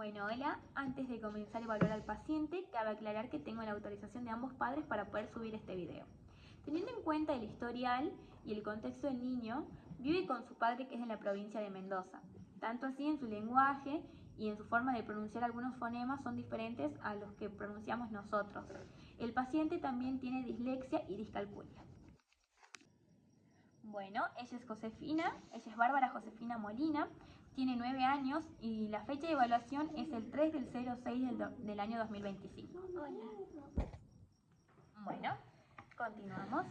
Bueno, hola. Antes de comenzar a evaluar al paciente, cabe aclarar que tengo la autorización de ambos padres para poder subir este video. Teniendo en cuenta el historial y el contexto del niño, vive con su padre que es en la provincia de Mendoza. Tanto así en su lenguaje y en su forma de pronunciar algunos fonemas son diferentes a los que pronunciamos nosotros. El paciente también tiene dislexia y discalculia. Bueno, ella es Bárbara Josefina Molina, tiene 9 años y la fecha de evaluación es el 3 del 06 del año 2025. Hola. Bueno, continuamos.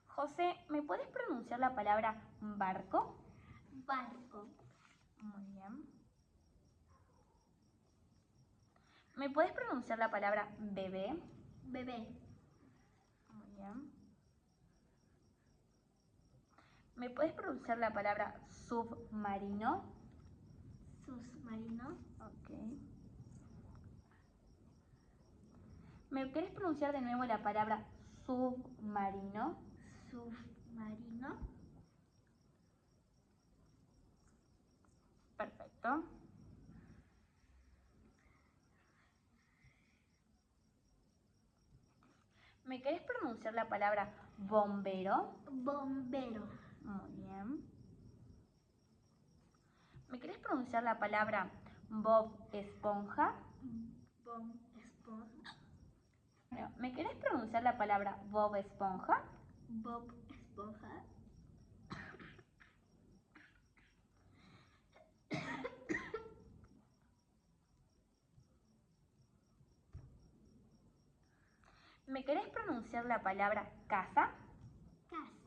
José, ¿me puedes pronunciar la palabra barco? Barco. Muy bien. ¿Me puedes pronunciar la palabra bebé? Bebé. Muy bien. ¿Me puedes pronunciar la palabra submarino? Submarino. Ok. ¿Me querés pronunciar de nuevo la palabra submarino? Submarino. Perfecto. ¿Me querés pronunciar la palabra bombero? Bombero. Muy bien. ¿Me querés pronunciar la palabra Bob Esponja? Bob Esponja. ¿Me querés pronunciar la palabra Bob Esponja? Bob Esponja. ¿Me querés pronunciar la palabra casa? Casa.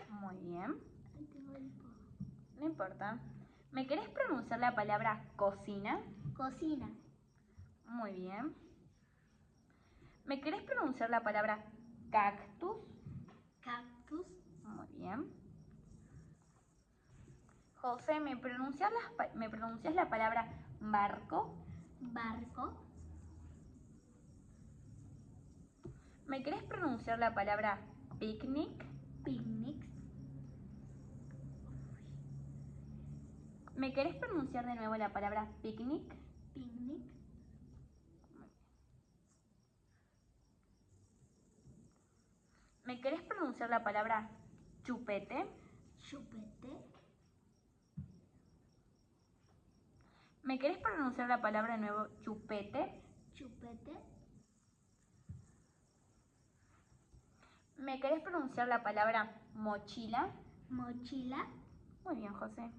Muy bien. Tengo el po. No importa. ¿Me querés pronunciar la palabra cocina? Cocina. Muy bien. ¿Me querés pronunciar la palabra cactus? Cactus. Muy bien. José, ¿me pronuncias la palabra barco? Barco. ¿Me querés pronunciar la palabra picnic? Picnic. ¿Me querés pronunciar de nuevo la palabra picnic? Picnic. ¿Me querés pronunciar la palabra chupete? Chupete. ¿Me querés pronunciar la palabra de nuevo chupete? Chupete. ¿Me querés pronunciar la palabra mochila? Mochila. Muy bien, José.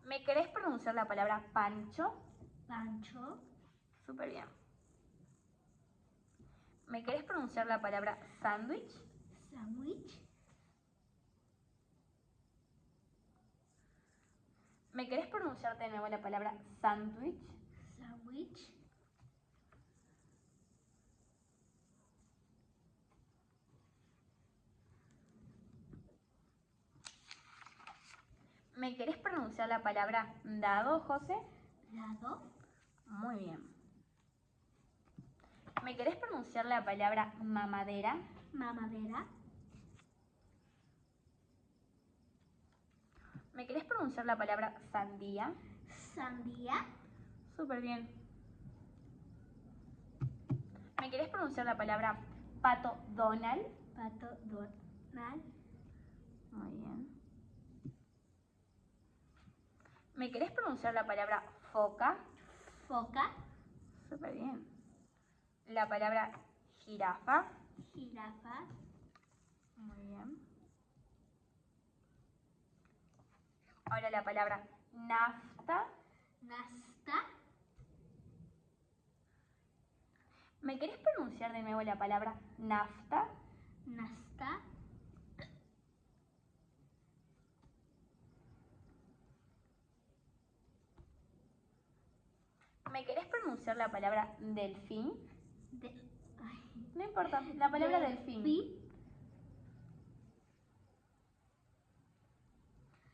¿Me querés pronunciar la palabra pancho? Pancho. Súper bien. ¿Me querés pronunciar la palabra sándwich? Sandwich. ¿Me querés pronunciar de nuevo la palabra sándwich? Sandwich. ¿Me querés pronunciar la palabra dado, José? Dado. Muy bien. ¿Me querés pronunciar la palabra mamadera? Mamadera. ¿Me querés pronunciar la palabra sandía? Sandía. Súper bien. ¿Me querés pronunciar la palabra pato Donald? Pato Donald. Muy bien. ¿Me querés pronunciar la palabra foca? Foca. Súper bien. La palabra jirafa. Jirafa. Muy bien. Ahora la palabra nafta. Nasta. ¿Me querés pronunciar de nuevo la palabra nafta? Nasta. ¿Me querés pronunciar la palabra delfín? Ay. No importa, la palabra delfín.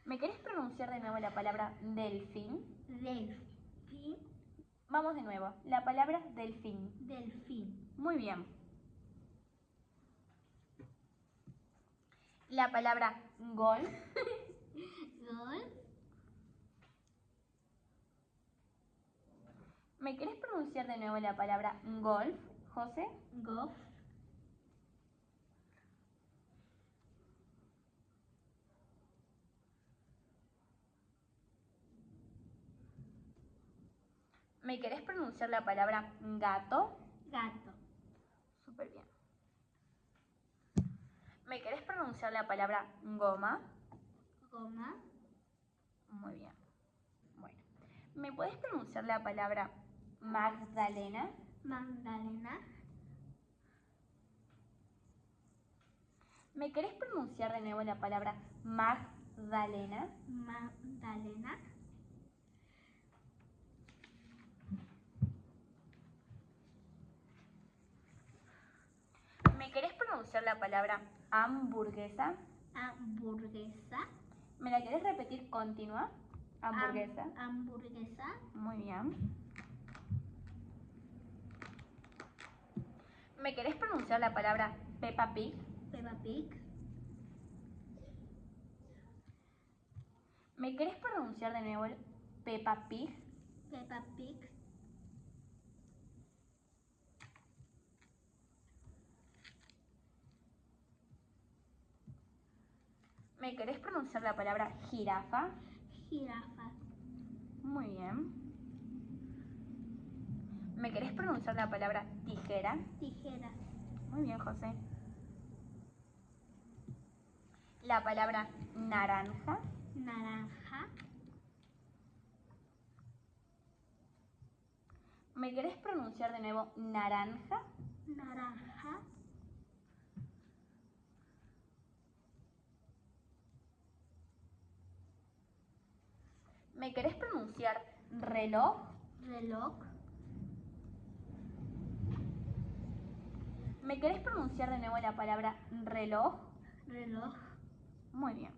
¿Me querés pronunciar de nuevo la palabra delfín? Delfín. Vamos de nuevo, la palabra delfín. Delfín. Muy bien. La palabra golf. Golf. ¿Me querés pronunciar de nuevo la palabra golf, José? Golf. ¿Me querés pronunciar la palabra gato? Gato. Súper bien. ¿Me querés pronunciar la palabra goma? Goma. Muy bien. Bueno. ¿Me podés pronunciar la palabra Magdalena? Magdalena. ¿Me querés pronunciar de nuevo la palabra Magdalena? Magdalena. ¿Me querés pronunciar la palabra hamburguesa? Hamburguesa. ¿Me la querés repetir continua? Hamburguesa. Hamburguesa. Muy bien. ¿Me querés pronunciar la palabra Peppa Pig? Peppa Pig. ¿Me querés pronunciar de nuevo el Peppa Pig? Peppa Pig. ¿Me querés pronunciar la palabra jirafa? Jirafa. Muy bien. ¿Me querés pronunciar la palabra tijera? Tijera. Muy bien, José. La palabra naranja. Naranja. ¿Me querés pronunciar de nuevo naranja? Naranja. ¿Me querés pronunciar reloj? Reloj. ¿Me querés pronunciar de nuevo la palabra reloj? Reloj. Muy bien.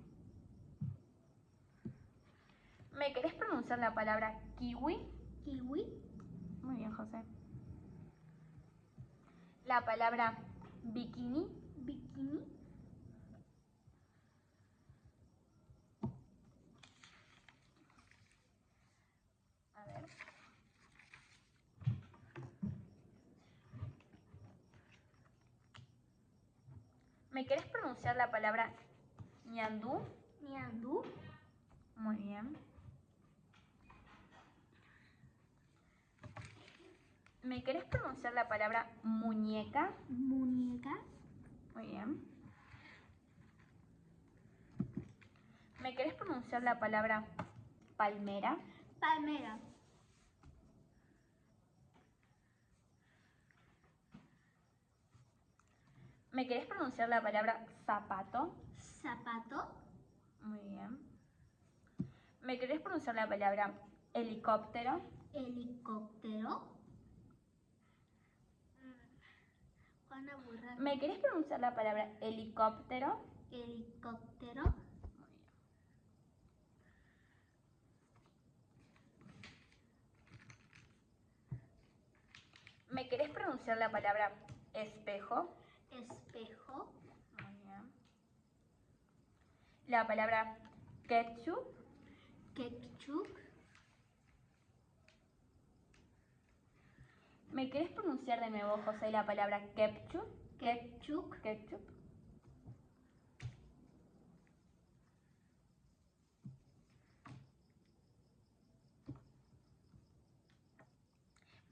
¿Me querés pronunciar la palabra kiwi? Kiwi. Muy bien, José. La palabra bikini. Bikini. A ver. ¿Me querés pronunciar la palabra ñandú? Ñandú. Muy bien. ¿Me querés pronunciar la palabra muñeca? Muñeca. Muy bien. ¿Me querés pronunciar la palabra palmera? Palmera. ¿Me querés pronunciar la palabra zapato? Zapato. Muy bien. ¿Me querés pronunciar la palabra helicóptero? Helicóptero. Juana Burra. ¿Me querés pronunciar la palabra helicóptero? Helicóptero. Muy bien. ¿Me querés pronunciar la palabra espejo? Espejo. Muy bien. La palabra ketchup. Ketchup. ¿Me querés pronunciar de nuevo, José, la palabra ketchup? Ketchup. Ketchup.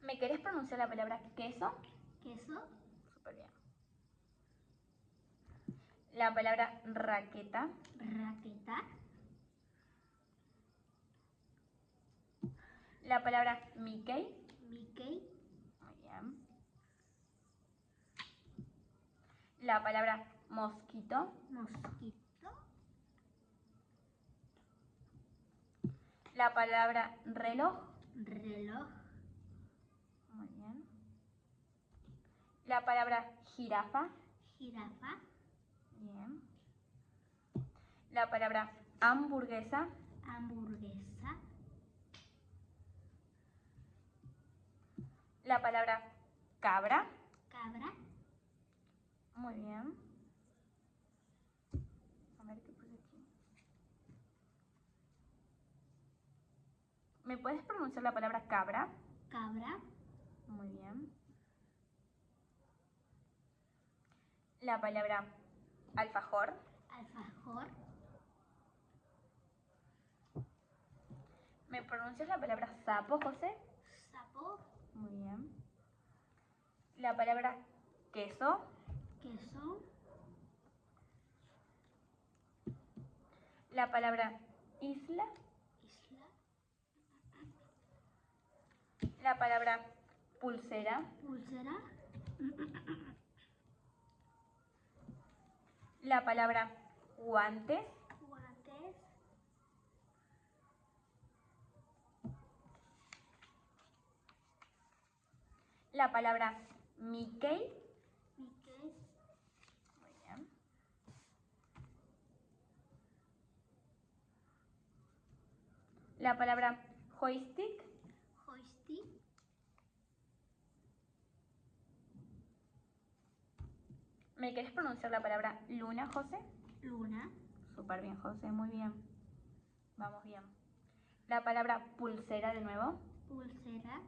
¿Me querés pronunciar la palabra queso? Queso. Súper bien. La palabra raqueta. Raqueta. La palabra Mickey. Mickey. Muy bien. La palabra mosquito. Mosquito. La palabra reloj. Reloj. Muy bien. La palabra jirafa. Jirafa. Bien. La palabra hamburguesa. Hamburguesa. La palabra cabra. Cabra. Muy bien. ¿Me puedes pronunciar la palabra cabra? cabra, Muy bien. La palabra alfajor. alfajor, ¿Me pronuncias la palabra sapo, José? sapo, Muy bien. La palabra queso. queso, La palabra isla. isla, La palabra pulsera. pulsera, La palabra guantes. guantes, La palabra Mickey. Mickey, Muy bien. La palabra joystick. joystick, ¿Me querés pronunciar la palabra luna, José? luna, Súper bien, José, muy bien. Vamos bien. La palabra pulsera de nuevo. pulsera,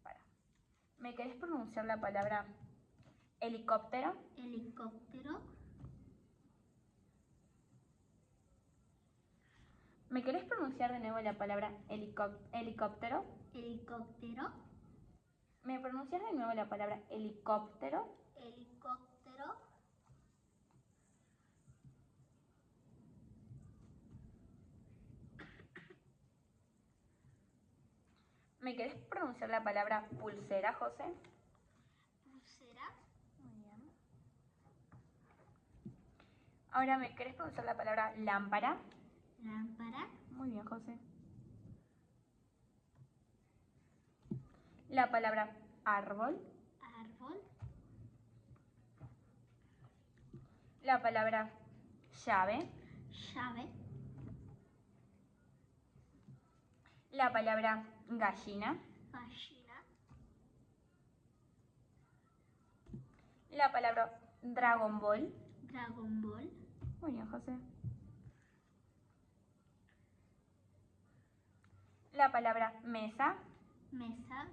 Para. ¿Me querés pronunciar la palabra helicóptero? helicóptero, ¿Me querés pronunciar de nuevo la palabra helicóptero? helicóptero, ¿Me pronuncias de nuevo la palabra helicóptero? helicóptero, ¿Me querés pronunciar la palabra pulsera, José? pulsera, Muy bien. Ahora, ¿me querés pronunciar la palabra lámpara? lámpara, Muy bien, José. La palabra árbol. árbol, La palabra llave. llave, La palabra gallina. gallina, La palabra Dragon Ball. Dragon Ball, Muy bien, José. La palabra mesa. mesa,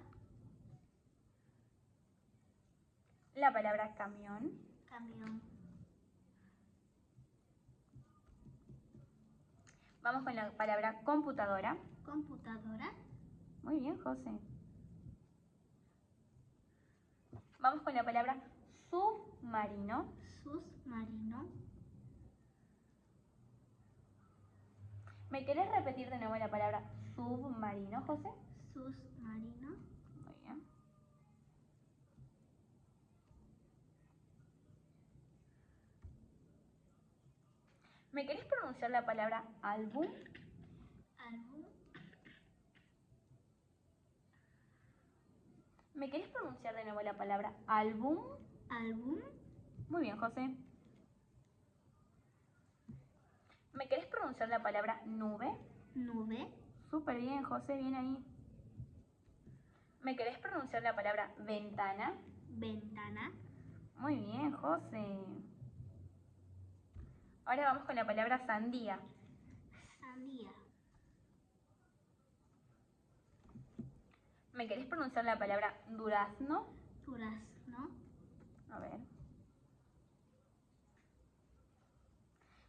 La palabra camión. camión, Vamos con la palabra computadora. computadora, Muy bien, José. Vamos con la palabra submarino. submarino, ¿Me querés repetir de nuevo la palabra submarino, José? submarino, Muy bien. ¿Me querés pronunciar la palabra álbum? álbum, ¿Me querés pronunciar de nuevo la palabra álbum? álbum, Muy bien, José. ¿Me querés pronunciar la palabra nube? nube, Súper bien, José, bien ahí. ¿Me querés pronunciar la palabra ventana? ventana, Muy bien, José. Ahora vamos con la palabra sandía. sandía, ¿Me querés pronunciar la palabra durazno? durazno, A ver.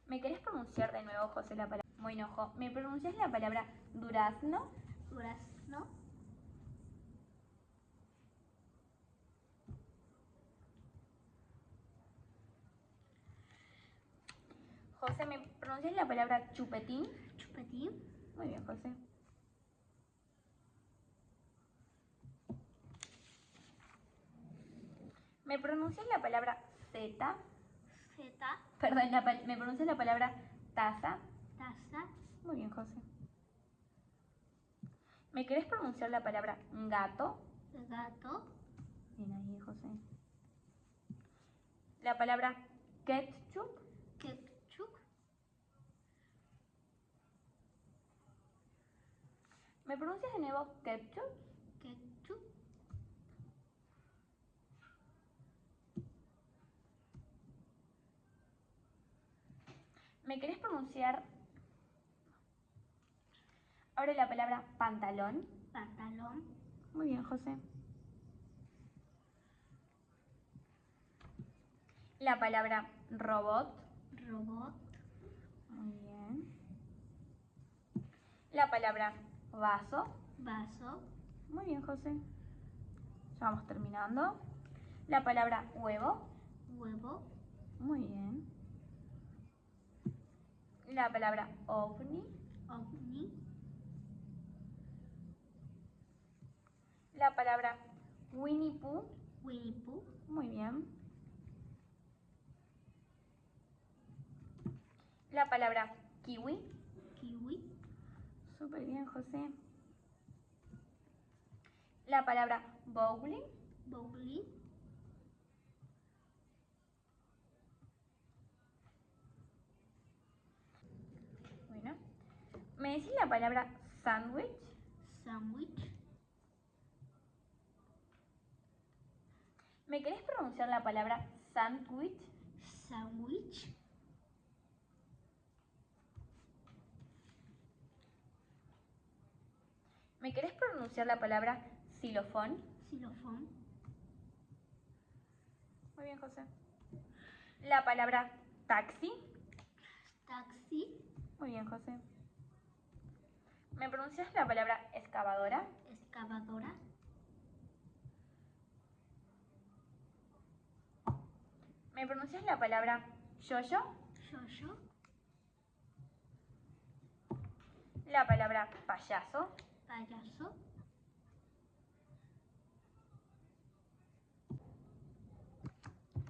¿Me querés pronunciar de nuevo, José, la palabra? Bueno, ¿me pronuncias la palabra durazno? durazno, José, ¿me pronuncias la palabra chupetín? chupetín, Muy bien, José. ¿Me pronuncias la palabra zeta? zeta, Perdón, ¿me pronuncias la palabra taza? taza, Muy bien, José. ¿Me querés pronunciar la palabra gato? gato, Bien ahí, José. La palabra ketchup. ketchup, ¿Me pronuncias de nuevo ketchup? ketchup, ¿Me querés pronunciar? Ahora la palabra pantalón. pantalón, Muy bien, José. La palabra robot. robot, Muy bien. La palabra vaso. vaso, Muy bien, José. Ya vamos terminando. La palabra huevo. huevo, Muy bien. La palabra ovni. ovni, La palabra Winnie Pooh. Winnie Pooh, Muy bien. La palabra kiwi. kiwi, Súper bien, José. La palabra bowling. bowling, Bueno. ¿Me decís la palabra sándwich? sándwich, ¿Me querés pronunciar la palabra sándwich? sándwich, ¿Me querés pronunciar la palabra xilofón? xilofón, Muy bien, José. La palabra taxi. taxi, Muy bien, José. ¿Me pronuncias la palabra excavadora? excavadora, ¿Me pronuncias la palabra yo-yo? yo-yo, La palabra payaso. payaso,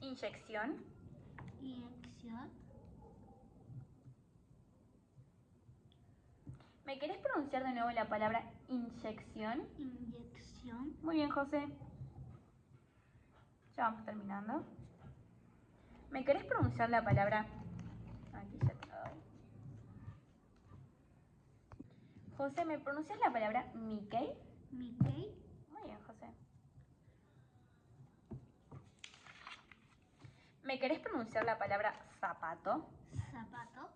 Inyección. inyección, ¿Me querés pronunciar de nuevo la palabra inyección? inyección, Muy bien, José. Ya vamos terminando. ¿Me querés pronunciar la palabra? Aquí ya te la doy. José, ¿me pronuncias la palabra Mickey? Mickey, Muy bien, José. ¿Me querés pronunciar la palabra zapato? zapato,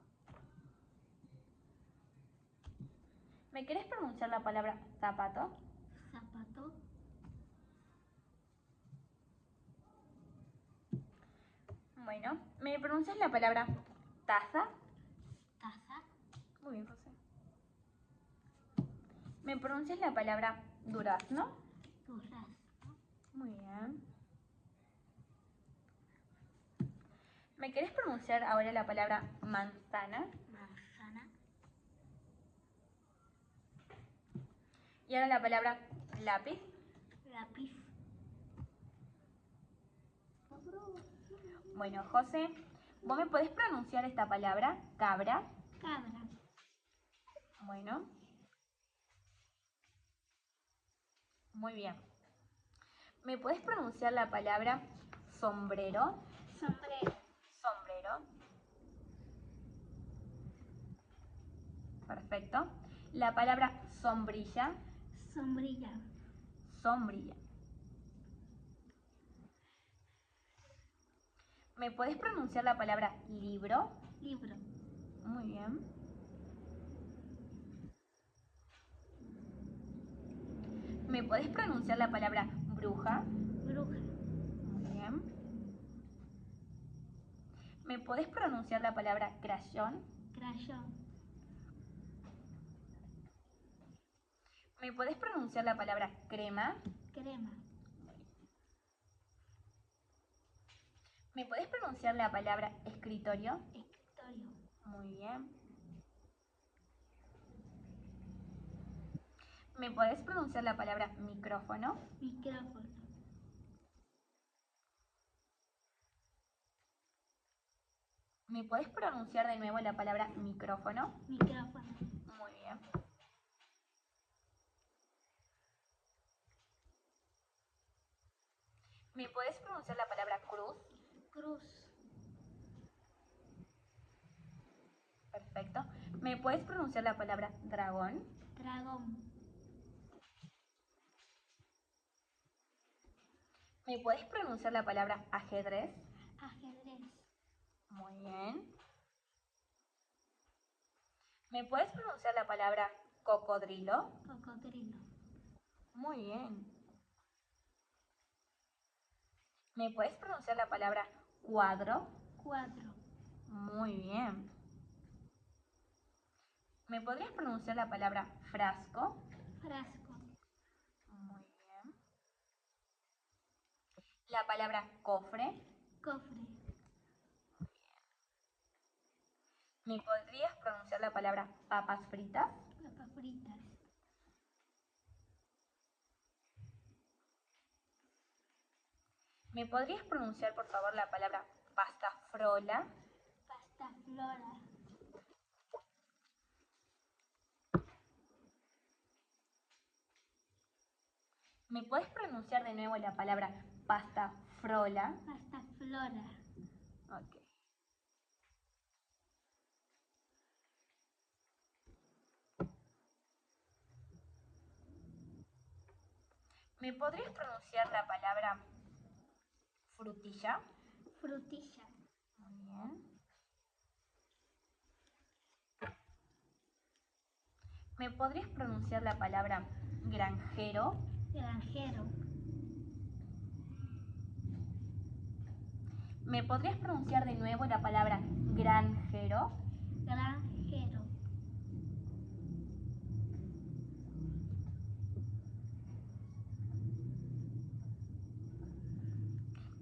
¿Me querés pronunciar la palabra zapato? zapato, Bueno, ¿me pronuncias la palabra taza? taza, Muy bien, José. ¿Me pronuncias la palabra durazno? durazno, Muy bien. ¿Me querés pronunciar ahora la palabra manzana? manzana, Y ahora la palabra lápiz. lápiz, Bueno, José, ¿vos me podés pronunciar esta palabra? Cabra. cabra, Bueno. Muy bien. ¿Me podés pronunciar la palabra sombrero? sombrero, Sombrero. Perfecto. La palabra sombrilla. sombrilla, Sombrilla. ¿Me podés pronunciar la palabra libro? libro, Muy bien. ¿Me podés pronunciar la palabra bruja? bruja, Muy bien. ¿Me podés pronunciar la palabra crayón? crayón, ¿Me podés pronunciar la palabra crema? crema, ¿Me podés pronunciar la palabra escritorio? escritorio, Muy bien. ¿Me podés pronunciar la palabra micrófono? micrófono, ¿Me podés pronunciar de nuevo la palabra micrófono? micrófono, Muy bien. ¿Me podés pronunciar la palabra cruz? cruz, Perfecto. ¿Me podés pronunciar la palabra dragón? dragón, ¿Me podés pronunciar la palabra ajedrez? ajedrez, Muy bien. ¿Me podés pronunciar la palabra Cocodrilo. Cocodrilo. Muy bien. ¿Me puedes pronunciar la palabra cuadro? Cuadro. Muy bien. ¿Me podrías pronunciar la palabra frasco? Frasco. Muy bien. La palabra cofre. Cofre. ¿Me podrías pronunciar la palabra papas fritas? Papas fritas. ¿Me podrías pronunciar por favor la palabra pasta frola? Pasta flora. ¿Me puedes pronunciar de nuevo la palabra pasta frola? Pasta flora. Ok. ¿Me podrías pronunciar la palabra frutilla? Frutilla. Muy bien. ¿Me podrías pronunciar la palabra granjero? Granjero. ¿Me podrías pronunciar de nuevo la palabra granjero? Granjero.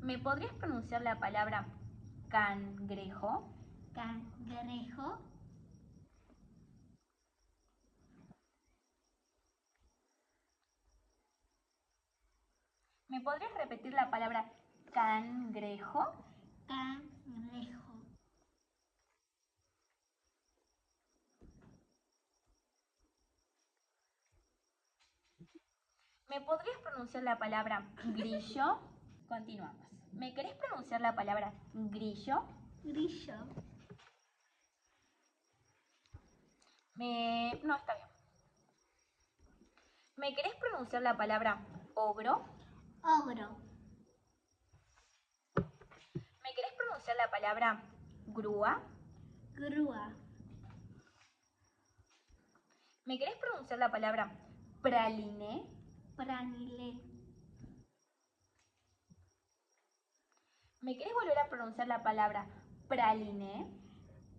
¿Me podrías pronunciar la palabra cangrejo? Cangrejo. ¿Me podrías repetir la palabra cangrejo? Cangrejo. ¿Me podrías pronunciar la palabra grillo? Continuamos. ¿Me querés pronunciar la palabra grillo? Grillo. No, está bien. ¿Me querés pronunciar la palabra ogro? Ogro. ¿Me querés pronunciar la palabra grúa? Grúa. ¿Me querés pronunciar la palabra praliné? Pranilé. ¿Me querés volver a pronunciar la palabra praliné?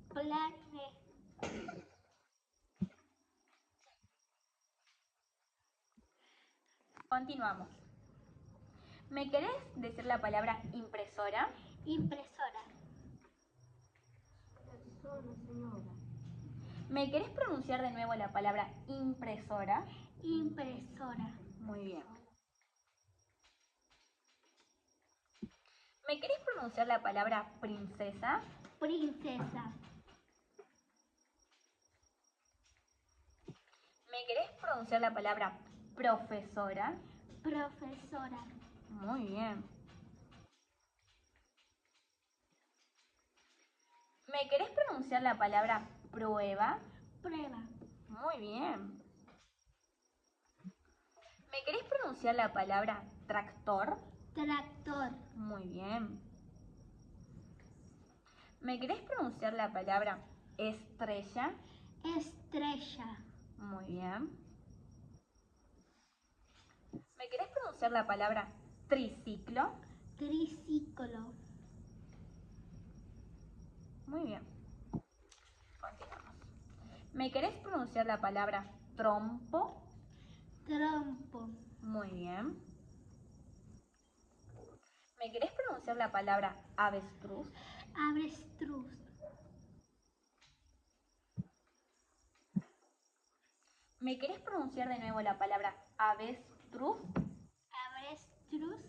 Plané. Continuamos. ¿Me querés decir la palabra impresora? Impresora. ¿Me querés pronunciar de nuevo la palabra impresora? Impresora. Muy bien. ¿Me querés pronunciar la palabra princesa? Princesa. ¿Me querés pronunciar la palabra profesora? Profesora. Muy bien. ¿Me querés pronunciar la palabra prueba? Prueba. Muy bien. ¿Me querés pronunciar la palabra tractor? Tractor. Muy bien. ¿Me querés pronunciar la palabra estrella? Estrella. Muy bien. ¿Me querés pronunciar la palabra triciclo? Triciclo. Muy bien. Continuamos. ¿Me querés pronunciar la palabra trompo? Trompo. Muy bien. ¿Me querés pronunciar la palabra avestruz? Avestruz. ¿Me querés pronunciar de nuevo la palabra avestruz? Avestruz.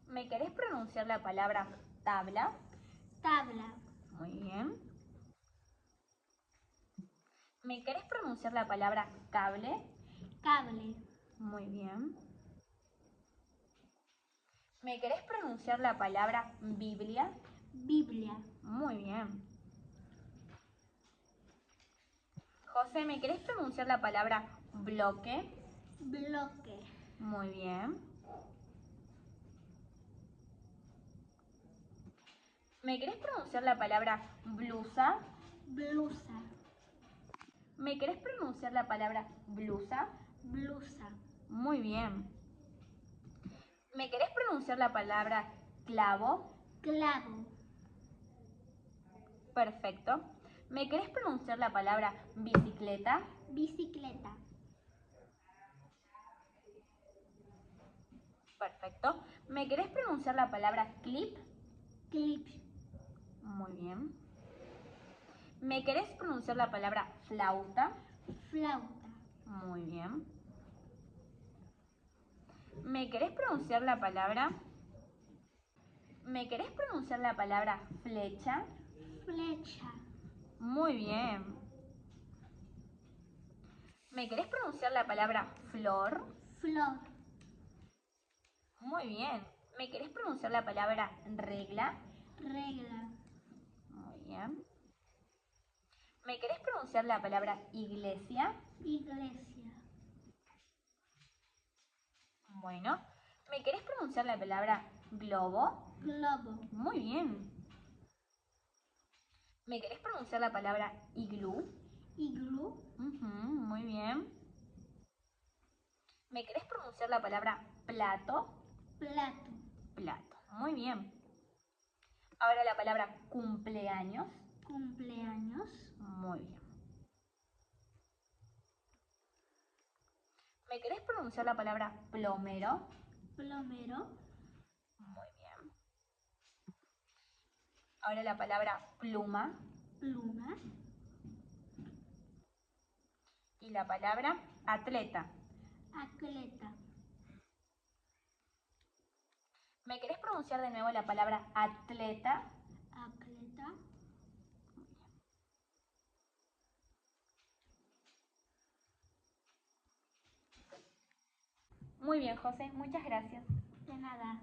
¿Me querés pronunciar la palabra tabla? Tabla. Muy bien. ¿Me querés pronunciar la palabra cable? Cable. Muy bien. ¿Me querés pronunciar la palabra Biblia? Biblia. Muy bien. José, ¿me querés pronunciar la palabra bloque? Bloque. Muy bien. ¿Me querés pronunciar la palabra blusa? Blusa. ¿Me querés pronunciar la palabra blusa? Blusa. Muy bien. ¿Me querés pronunciar la palabra clavo? Clavo. Perfecto. ¿Me querés pronunciar la palabra bicicleta? Bicicleta. Perfecto. ¿Me querés pronunciar la palabra clip? Clip. Muy bien. ¿Me querés pronunciar la palabra flauta? Flauta. Muy bien. ¿Me querés pronunciar la palabra? ¿Me querés pronunciar la palabra flecha? Flecha. Muy bien. ¿Me querés pronunciar la palabra flor? Flor. Muy bien. ¿Me querés pronunciar la palabra regla? Regla. Muy bien. ¿Me querés pronunciar la palabra iglesia? Iglesia. Bueno. ¿Me querés pronunciar la palabra globo? Globo. Muy bien. ¿Me querés pronunciar la palabra iglú? Iglú. Muy bien. ¿Me querés pronunciar la palabra plato? Plato. Plato. Muy bien. Ahora la palabra cumpleaños. Cumpleaños. Muy bien. ¿Me querés pronunciar la palabra plomero? Plomero. Muy bien. Ahora la palabra pluma. Pluma. Y la palabra atleta. Atleta. ¿Me querés pronunciar de nuevo la palabra atleta? Atleta. Muy bien, José. Muchas gracias. De nada.